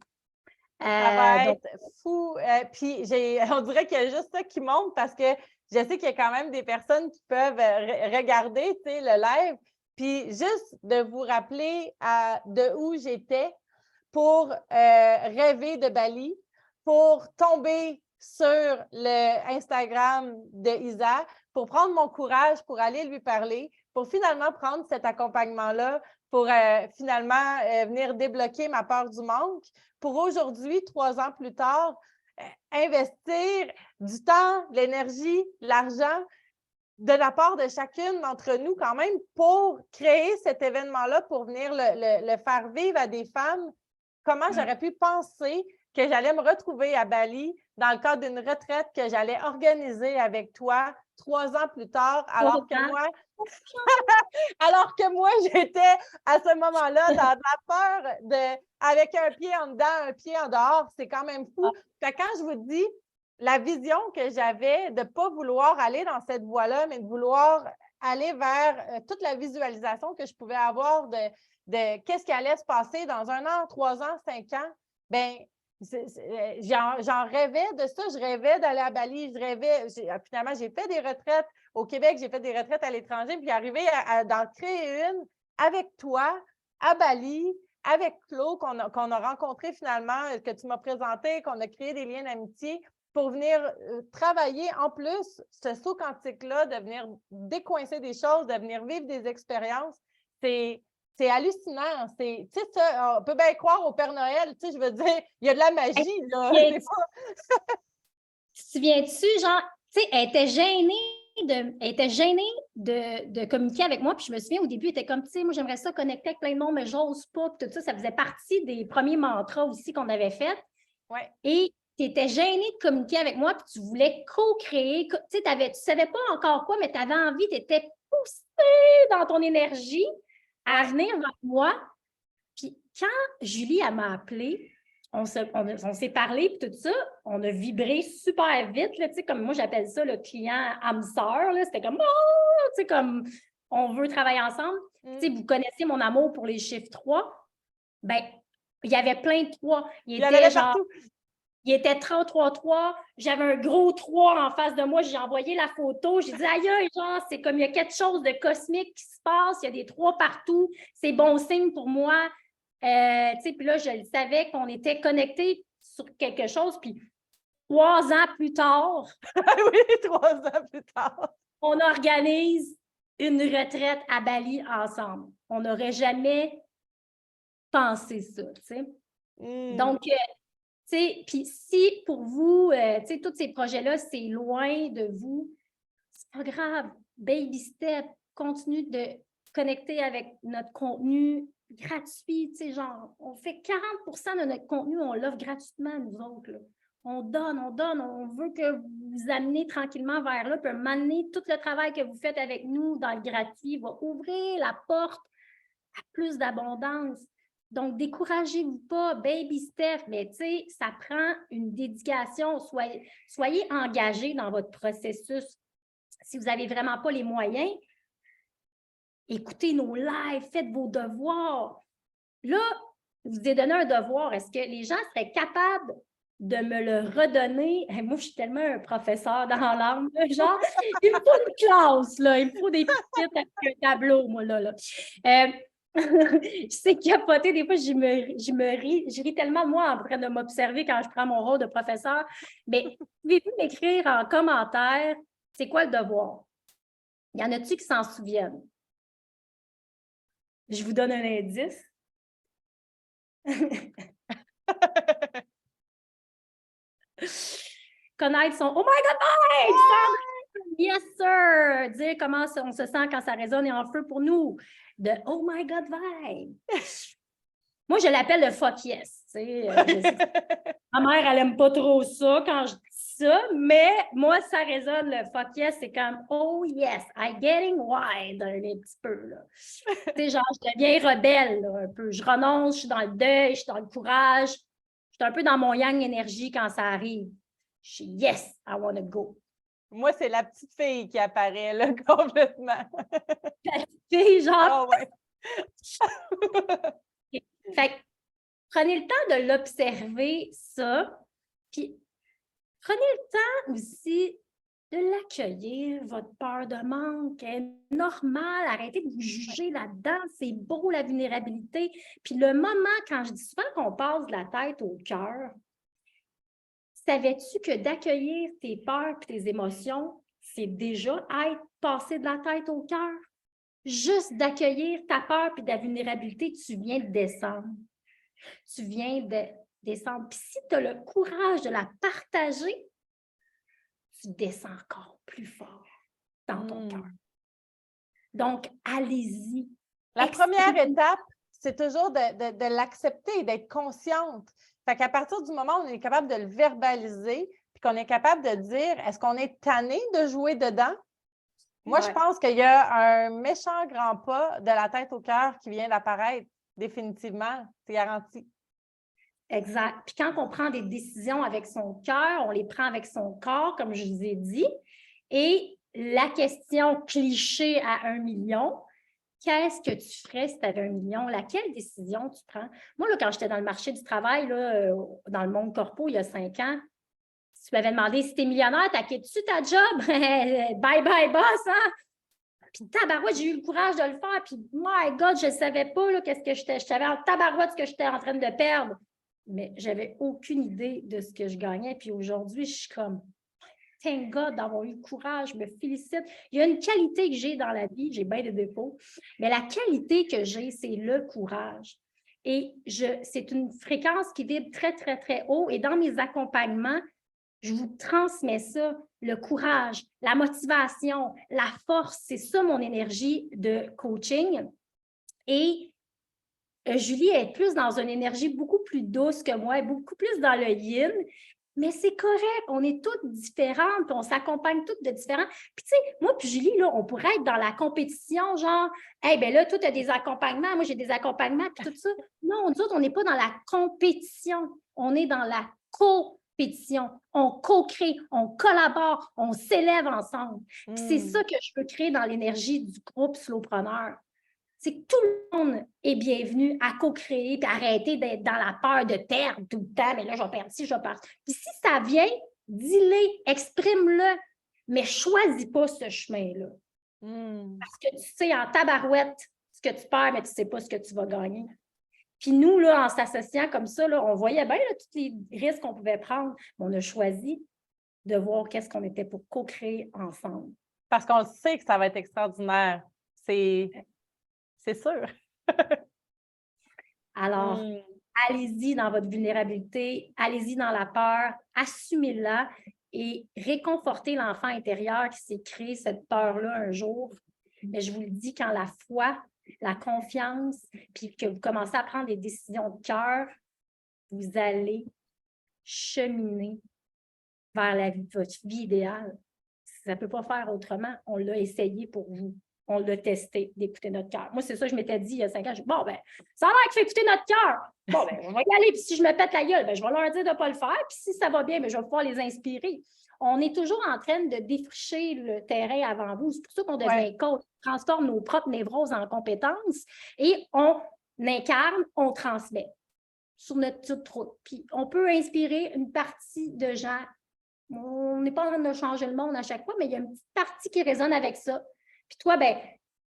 Ça va être fou. Puis on dirait qu'il y a juste ça qui monte parce que je sais qu'il y a quand même des personnes qui peuvent regarder le live. Puis juste de vous rappeler de où j'étais pour rêver de Bali, pour tomber sur le Instagram de Isa, pour prendre mon courage, pour aller lui parler, pour finalement prendre cet accompagnement-là, pour finalement venir débloquer ma peur du manque, pour aujourd'hui, 3 ans plus tard, investir du temps, l'énergie, l'argent de la part de chacune d'entre nous quand même pour créer cet événement-là, pour venir le faire vivre à des femmes. Comment j'aurais pu penser que j'allais me retrouver à Bali dans le cadre d'une retraite que j'allais organiser avec toi 3 ans plus tard, alors que moi, j'étais à ce moment-là dans la peur avec un pied en dedans, un pied en dehors. C'est quand même fou. Fait que quand je vous dis la vision que j'avais de ne pas vouloir aller dans cette voie-là, mais de vouloir aller vers toute la visualisation que je pouvais avoir de qu'est-ce qui allait se passer dans 1 an, 3 ans, 5 ans, bien, j'en rêvais de ça. Je rêvais d'aller à Bali. Finalement, j'ai fait des retraites au Québec, j'ai fait des retraites à l'étranger, puis arrivé d'en créer une avec toi à Bali, avec Claude, qu'on a rencontré finalement, que tu m'as présenté, qu'on a créé des liens d'amitié pour venir travailler en plus ce saut quantique-là, de venir décoincer des choses, de venir vivre des expériences. C'est hallucinant. Tu sais, ça, on peut bien croire au Père Noël. Tu sais, je veux dire, il y a de la magie, là. Tu te souviens-tu, genre, tu sais, elle était gênée de communiquer avec moi. Puis je me souviens, au début, elle était comme, tu sais, moi, j'aimerais ça connecter avec plein de monde, mais j'ose pas. Puis tout ça, ça faisait partie des premiers mantras aussi qu'on avait fait. Ouais. Et tu étais gênée de communiquer avec moi, puis tu voulais co-créer. Tu sais, tu ne savais pas encore quoi, mais tu avais envie, tu étais poussée dans ton énergie à venir vers moi. Puis quand Julie, elle m'a appelée, on s'est parlé, puis tout ça, on a vibré super vite, là, tu sais, comme moi, j'appelle ça le client âme sœur, là, c'était comme, oh, tu sais, comme, on veut travailler ensemble. Tu sais, vous connaissez mon amour pour les chiffres 3. Ben, il y avait plein de 3. Il était genre, partout. Il était 33-3. J'avais un gros 3 en face de moi. J'ai envoyé la photo. J'ai dit, aïe, genre, c'est comme il y a quelque chose de cosmique qui se passe. Il y a des 3 partout. C'est bon signe pour moi. Puis là, je le savais qu'on était connectés sur quelque chose. Puis 3 ans plus tard. Oui, 3 ans plus tard. On organise une retraite à Bali ensemble. On n'aurait jamais pensé ça, tu sais. Donc, tu sais, puis si pour vous, tu sais, tous ces projets-là, c'est loin de vous, c'est pas grave. Baby step, continue de connecter avec notre contenu gratuit, tu sais, genre, on fait 40% de notre contenu, on l'offre gratuitement, nous autres, là. On donne, on veut que vous vous amenez tranquillement vers là, puis m'amener tout le travail que vous faites avec nous dans le gratuit va ouvrir la porte à plus d'abondance. Donc, découragez-vous pas, baby step, mais tu sais, ça prend une dédication. Soyez engagés dans votre processus. Si vous n'avez vraiment pas les moyens, écoutez nos lives, faites vos devoirs. Là, je vous ai donné un devoir. Est-ce que les gens seraient capables de me le redonner? Moi, je suis tellement un professeur dans l'âme. Genre, il me faut une classe, là. Il me faut des petites avec un tableau, moi, là. Je sais capoter, des fois, je ris tellement, moi, en train de m'observer quand je prends mon rôle de professeur. Mais pouvez-vous m'écrire en commentaire, c'est quoi le devoir? Y en a-tu qui s'en souviennent? Je vous donne un indice. Connaître son « Oh my God, Mike! Yes, sir! » Dire comment on se sent quand ça résonne et en feu pour nous. De « Oh my God, vibe! » Moi, je l'appelle le « fuck yes ». Ma mère, elle n'aime pas trop ça quand je dis ça, mais moi, ça résonne, le fuck yes, c'est comme « Oh yes, I'm getting wild » un petit peu, là. Tu sais, genre, je deviens rebelle, là, un peu. Je renonce, je suis dans le deuil, je suis dans le courage. Je suis un peu dans mon yang énergie quand ça arrive. Je suis « yes, I want to go ». Moi, c'est la petite fille qui apparaît, là, complètement. Puis genre, Ah ouais. fait que prenez le temps de l'observer, ça, puis prenez le temps aussi de l'accueillir, votre peur de manque est normale, arrêtez de vous juger là-dedans, c'est beau la vulnérabilité. Puis le moment, quand je dis souvent qu'on passe de la tête au cœur, savais-tu que d'accueillir tes peurs et tes émotions, c'est déjà être passé de la tête au cœur? Juste d'accueillir ta peur et ta vulnérabilité, tu viens de descendre. Tu viens de descendre. Puis si tu as le courage de la partager, tu descends encore plus fort dans ton cœur. Donc, allez-y. La première étape, c'est toujours de l'accepter, d'être consciente. Fait qu'à partir du moment où on est capable de le verbaliser, puis qu'on est capable de dire, est-ce qu'on est tanné de jouer dedans? Moi, je pense qu'il y a un méchant grand pas de la tête au cœur qui vient d'apparaître, définitivement, c'est garanti. Exact. Puis quand on prend des décisions avec son cœur, on les prend avec son corps, comme je vous ai dit. Et la question cliché à 1 million, qu'est-ce que tu ferais si tu avais 1 million? Laquelle décision tu prends? Moi, là, quand j'étais dans le marché du travail, là, dans le monde corpo, il y a 5 ans, si tu m'avais demandé si tu es millionnaire, t'as quitté ta job? Bye bye boss, hein? Puis tabarouette, j'ai eu le courage de le faire. Puis my God, je ne savais pas là, qu'est-ce que je savais en tabarouette ce que j'étais en train de perdre. Mais je n'avais aucune idée de ce que je gagnais. Puis aujourd'hui, je suis comme, thank God d'avoir eu le courage, je me félicite. Il y a une qualité que j'ai dans la vie, j'ai bien des défauts, mais la qualité que j'ai, c'est le courage. Et c'est une fréquence qui vibre très, très, très haut. Et dans mes accompagnements, je vous transmets ça, le courage, la motivation, la force, c'est ça mon énergie de coaching. Et Julie est plus dans une énergie beaucoup plus douce que moi, beaucoup plus dans le yin, mais c'est correct, on est toutes différentes, puis on s'accompagne toutes de différents. Puis tu sais, moi puis Julie, là, on pourrait être dans la compétition, genre, « Hey, ben là, toi, tu as des accompagnements, moi, j'ai des accompagnements, puis tout ça. » Non, nous autres, on n'est pas dans la compétition, on est dans la compétition. On co-crée, on collabore, on s'élève ensemble. Puis c'est ça que je veux créer dans l'énergie du groupe Slowpreneur. C'est que tout le monde est bienvenu à co-créer et arrêter d'être dans la peur de perdre tout le temps. Mais là, je vais perdre ci, je vais perdre. Puis si ça vient, dis-le, exprime-le, mais choisis pas ce chemin-là. Parce que tu sais en tabarouette ce que tu perds, mais tu ne sais pas ce que tu vas gagner. Puis nous, là, en s'associant comme ça, là, on voyait bien là, tous les risques qu'on pouvait prendre. On a choisi de voir qu'est-ce qu'on était pour co-créer ensemble. Parce qu'on sait que ça va être extraordinaire. C'est sûr. Alors, allez-y dans votre vulnérabilité, allez-y dans la peur, assumez-la et réconfortez l'enfant intérieur qui s'est créé cette peur-là un jour. Mais je vous le dis, quand la foi, la confiance, puis que vous commencez à prendre des décisions de cœur, vous allez cheminer vers votre vie idéale. Ça ne peut pas faire autrement. On l'a essayé pour vous. On l'a testé, d'écouter notre cœur. Moi, c'est ça que je m'étais dit il y a 5 ans. Bon, ben, ça a l'air qu'il faut écouter notre cœur. Bon, ben, on va y aller. Puis si je me pète la gueule, ben, je vais leur dire de ne pas le faire. Puis si ça va bien, ben, je vais pouvoir les inspirer. On est toujours en train de défricher le terrain avant vous. C'est pour ça qu'on devient coach. On transforme nos propres névroses en compétences et on incarne, on transmet sur notre petite route. Puis on peut inspirer une partie de gens. On n'est pas en train de changer le monde à chaque fois, mais il y a une petite partie qui résonne avec ça. Puis toi, ben,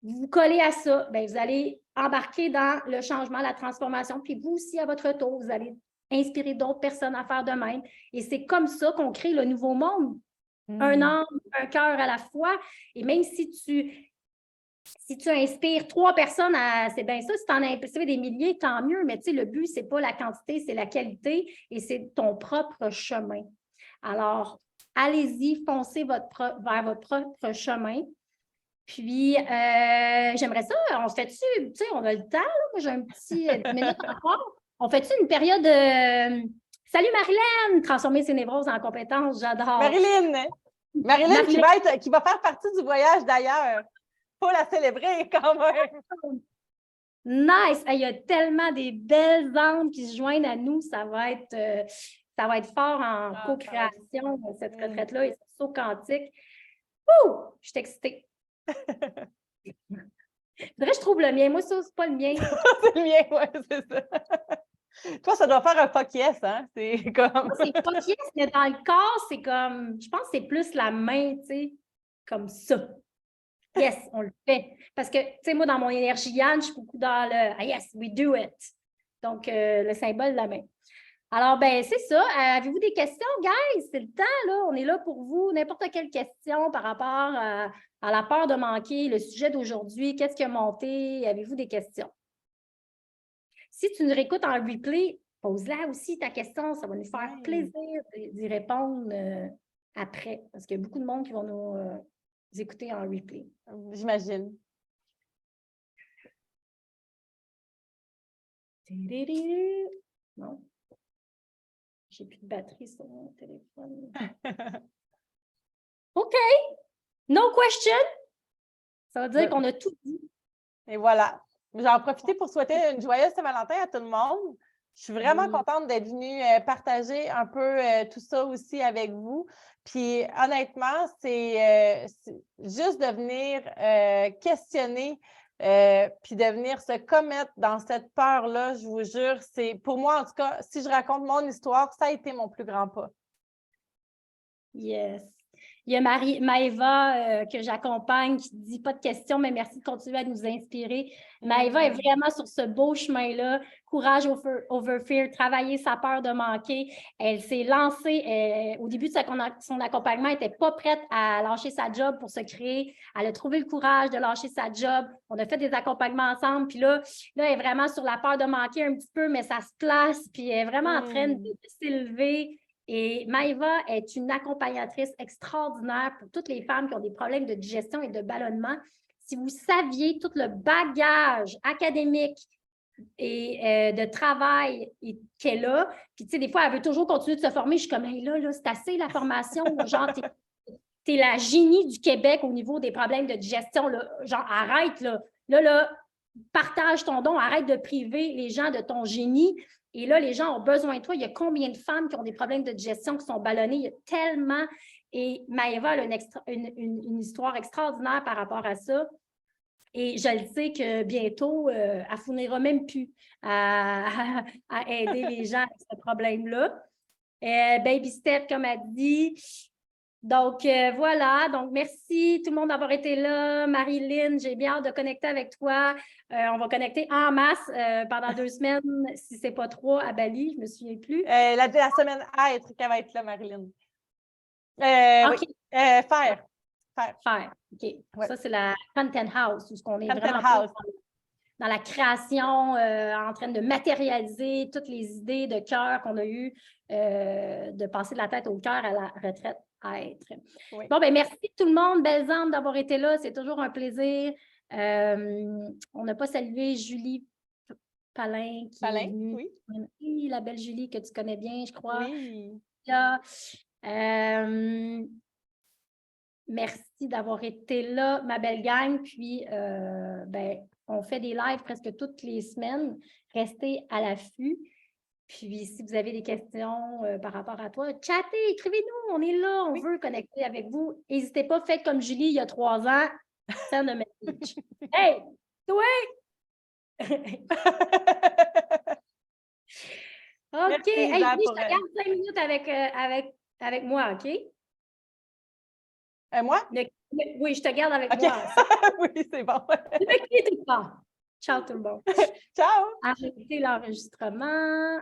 vous vous collez à ça, ben, vous allez embarquer dans le changement, la transformation. Puis vous aussi, à votre tour, vous allez inspirer d'autres personnes à faire de même. Et c'est comme ça qu'on crée le nouveau monde. Un âme, un cœur à la fois. Et même si tu inspires 3 personnes, c'est bien ça. Si tu en as inspiré des milliers, tant mieux. Mais tu sais, le but, ce n'est pas la quantité, c'est la qualité et c'est ton propre chemin. Alors, allez-y, foncez vers votre propre chemin. Puis, j'aimerais ça, on fait-tu, tu sais, on a le temps, là, moi j'ai un petit 10 minutes encore. On fait-tu une période de Salut Marilyn, transformer ses névroses en compétences, j'adore. Marilyn qui va faire partie du voyage d'ailleurs. Il faut la célébrer quand même. Nice! Il y a tellement des belles âmes qui se joignent à nous, ça va être fort en co-création, cette retraite-là. Et c'est saut quantique. Ouh! Je suis excitée. Faudrait que je trouve le mien. Moi, ça, c'est pas le mien. C'est le mien, oui, c'est ça. Toi, ça doit faire un fuck yes, hein? C'est comme. C'est pas yes, mais dans le corps, c'est comme, je pense que c'est plus la main, tu sais, comme ça. Yes, on le fait. Parce que, tu sais, moi, dans mon énergie Yann, je suis beaucoup dans le ah, yes, we do it. Donc, le symbole de la main. Alors, ben c'est ça. Avez-vous des questions, guys? C'est le temps, là. On est là pour vous. N'importe quelle question par rapport à la peur de manquer, le sujet d'aujourd'hui, qu'est-ce qui a monté? Avez-vous des questions? Si tu nous réécoutes en replay, pose-la aussi ta question. Ça va nous faire plaisir d'y répondre après. Parce qu'il y a beaucoup de monde qui vont nous écouter en replay. J'imagine. Non. J'ai plus de batterie sur mon téléphone. OK. No question. Ça veut dire qu'on a tout dit. Et voilà. J'en profite pour souhaiter une joyeuse Saint-Valentin à tout le monde. Je suis vraiment contente d'être venue partager un peu tout ça aussi avec vous. Puis honnêtement, c'est juste de venir questionner puis de venir se commettre dans cette peur-là, je vous jure, c'est pour moi, en tout cas, si je raconte mon histoire, ça a été mon plus grand pas. Yes. Il y a Maëva que j'accompagne qui dit pas de questions, mais merci de continuer à nous inspirer. Maëva est vraiment sur ce beau chemin-là. Courage over fear, travailler sa peur de manquer. Elle s'est lancée. Au début de son accompagnement, elle n'était pas prête à lâcher sa job pour se créer. Elle a trouvé le courage de lâcher sa job. On a fait des accompagnements ensemble. Puis là, elle est vraiment sur la peur de manquer un petit peu, mais ça se place. Puis elle est vraiment en train de s'élever. Et Maëva est une accompagnatrice extraordinaire pour toutes les femmes qui ont des problèmes de digestion et de ballonnement. Si vous saviez tout le bagage académique et de travail qu'elle a, puis tu sais, des fois, elle veut toujours continuer de se former. Je suis comme, hey, là, c'est assez la formation. Genre, t'es la génie du Québec au niveau des problèmes de digestion. Là. Genre, arrête, là. Là, partage ton don, arrête de priver les gens de ton génie. Et là, les gens ont besoin de toi. Il y a combien de femmes qui ont des problèmes de digestion, qui sont ballonnées? Il y a tellement. Et Maëva a une histoire extraordinaire par rapport à ça. Et je le sais que bientôt, elle ne fournira même plus à aider les gens avec ce problème-là. Baby step, comme elle dit. Donc, voilà. Donc, merci tout le monde d'avoir été là. Marie-Lynn, j'ai bien hâte de connecter avec toi. On va connecter en masse pendant 2 semaines, si ce n'est pas 3, à Bali. Je ne me souviens plus. La semaine qu'elle va être là, Marie-Lynn. OK. Oui. Faire. OK. Ouais. Ça, c'est la Content House, où on est Content vraiment House. dans la création, en train de matérialiser toutes les idées de cœur qu'on a eues, de passer de la tête au cœur à la retraite à être. Oui. Bon, bien, merci tout le monde. Belles âmes d'avoir été là. C'est toujours un plaisir. On n'a pas salué Julie Palin qui est venue. Oui. Oui, la belle Julie que tu connais bien, je crois. Oui. Là, merci d'avoir été là, ma belle gang. Puis, on fait des lives presque toutes les semaines. Restez à l'affût. Puis, si vous avez des questions par rapport à toi, chattez, écrivez-nous. On est là, on veut connecter avec vous. N'hésitez pas, faites comme Julie il y a 3 ans. Send a message. Hey, toi! OK. Hey, je te garde 5 minutes avec moi, OK? Moi? Oui, je te garde avec moi. Oui, c'est bon. Ne quittez pas. Ciao tout le monde. Ciao. Arrêtez l'enregistrement.